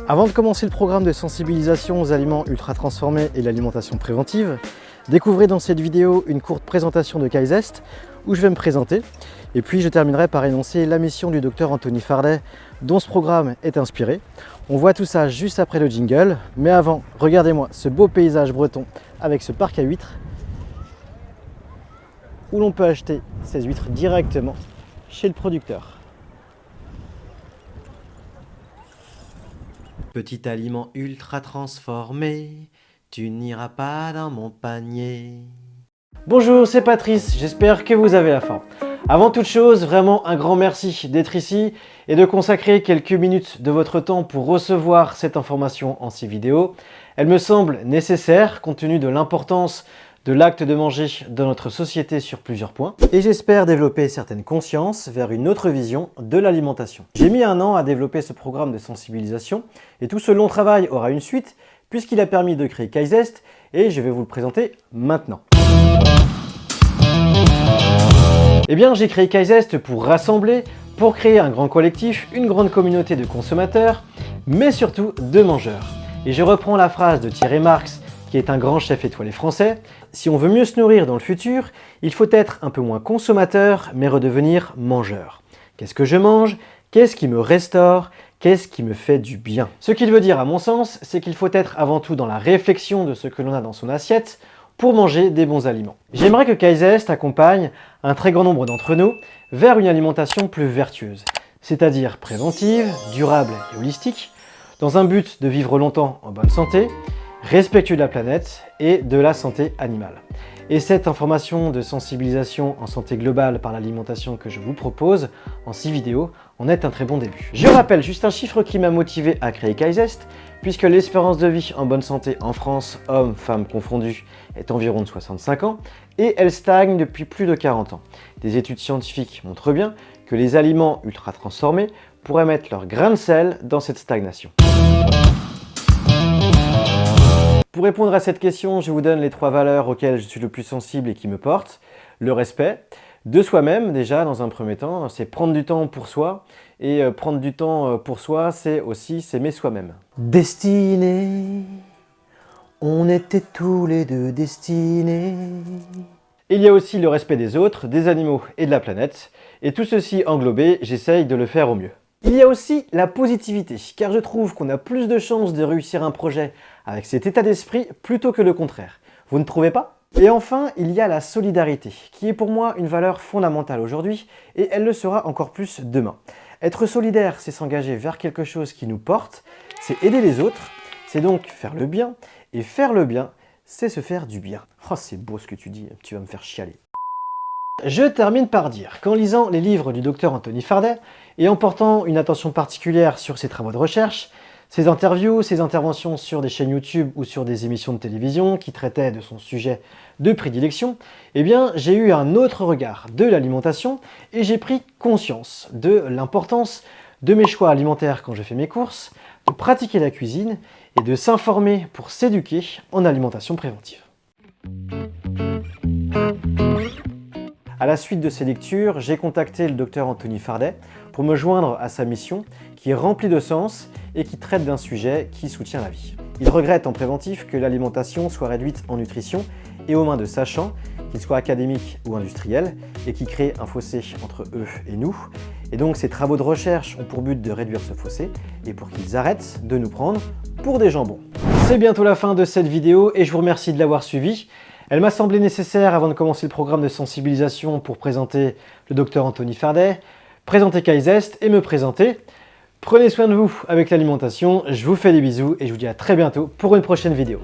Avant de commencer le programme de sensibilisation aux aliments ultra transformés et l'alimentation préventive, découvrez dans cette vidéo une courte présentation de Kaizest où je vais me présenter et puis je terminerai par énoncer la mission du docteur Anthony Fardet dont ce programme est inspiré. On voit tout ça juste après le jingle, mais avant, regardez-moi ce beau paysage breton avec ce parc à huîtres où l'on peut acheter ces huîtres directement chez le producteur. Petit aliment ultra transformé, tu n'iras pas dans mon panier. Bonjour, c'est Patrice, j'espère que vous avez la forme. Avant toute chose, vraiment un grand merci d'être ici et de consacrer quelques minutes de votre temps pour recevoir cette information en ces vidéos. Elle me semble nécessaire compte tenu de l'importance de l'acte de manger dans notre société sur plusieurs points. Et j'espère développer certaines consciences vers une autre vision de l'alimentation. J'ai mis 1 an à développer ce programme de sensibilisation et tout ce long travail aura une suite puisqu'il a permis de créer Kaizest et je vais vous le présenter maintenant. Eh bien, j'ai créé Kaizest pour rassembler, pour créer un grand collectif, une grande communauté de consommateurs, mais surtout de mangeurs. Et je reprends la phrase de Thierry Marx, qui est un grand chef étoilé français. Si on veut mieux se nourrir dans le futur, il faut être un peu moins consommateur, mais redevenir mangeur. Qu'est-ce que je mange? Qu'est-ce qui me restaure? Qu'est-ce qui me fait du bien? Ce qu'il veut dire à mon sens, c'est qu'il faut être avant tout dans la réflexion de ce que l'on a dans son assiette pour manger des bons aliments. J'aimerais que Kaizest accompagne un très grand nombre d'entre nous vers une alimentation plus vertueuse, c'est-à-dire préventive, durable et holistique, dans un but de vivre longtemps en bonne santé, respectueux de la planète et de la santé animale. Et cette information de sensibilisation en santé globale par l'alimentation que je vous propose en 6 vidéos en est un très bon début. Je rappelle juste un chiffre qui m'a motivé à créer Kaizest, puisque l'espérance de vie en bonne santé en France, hommes, femmes confondus, est environ de 65 ans et elle stagne depuis plus de 40 ans. Des études scientifiques montrent bien que les aliments ultra transformés pourraient mettre leur grain de sel dans cette stagnation. Pour répondre à cette question, je vous donne les 3 valeurs auxquelles je suis le plus sensible et qui me portent. Le respect de soi-même déjà dans un premier temps, c'est prendre du temps pour soi. Et prendre du temps pour soi, c'est aussi s'aimer soi-même. Destinés, on était tous les deux destinés. Il y a aussi le respect des autres, des animaux et de la planète. Et tout ceci englobé, j'essaye de le faire au mieux. Il y a aussi la positivité, car je trouve qu'on a plus de chances de réussir un projet avec cet état d'esprit plutôt que le contraire. Vous ne trouvez pas? Et enfin, il y a la solidarité, qui est pour moi une valeur fondamentale aujourd'hui, et elle le sera encore plus demain. Être solidaire, c'est s'engager vers quelque chose qui nous porte, c'est aider les autres, c'est donc faire le bien, et faire le bien, c'est se faire du bien. Oh, c'est beau ce que tu dis, tu vas me faire chialer. Je termine par dire qu'en lisant les livres du docteur Anthony Fardet et en portant une attention particulière sur ses travaux de recherche, ses interviews, ses interventions sur des chaînes YouTube ou sur des émissions de télévision qui traitaient de son sujet de prédilection, eh bien j'ai eu un autre regard de l'alimentation et j'ai pris conscience de l'importance de mes choix alimentaires quand je fais mes courses, de pratiquer la cuisine et de s'informer pour s'éduquer en alimentation préventive. À la suite de ces lectures, j'ai contacté le docteur Anthony Fardet pour me joindre à sa mission qui est remplie de sens et qui traite d'un sujet qui soutient la vie. Il regrette en préventif que l'alimentation soit réduite en nutrition et aux mains de sachants, qu'ils soient académiques ou industriels, et qui créent un fossé entre eux et nous. Et donc ces travaux de recherche ont pour but de réduire ce fossé et pour qu'ils arrêtent de nous prendre pour des jambons. C'est bientôt la fin de cette vidéo et je vous remercie de l'avoir suivie. Elle m'a semblé nécessaire avant de commencer le programme de sensibilisation pour présenter le docteur Anthony Fardet, présenter Kaizest et me présenter. Prenez soin de vous avec l'alimentation, je vous fais des bisous et je vous dis à très bientôt pour une prochaine vidéo.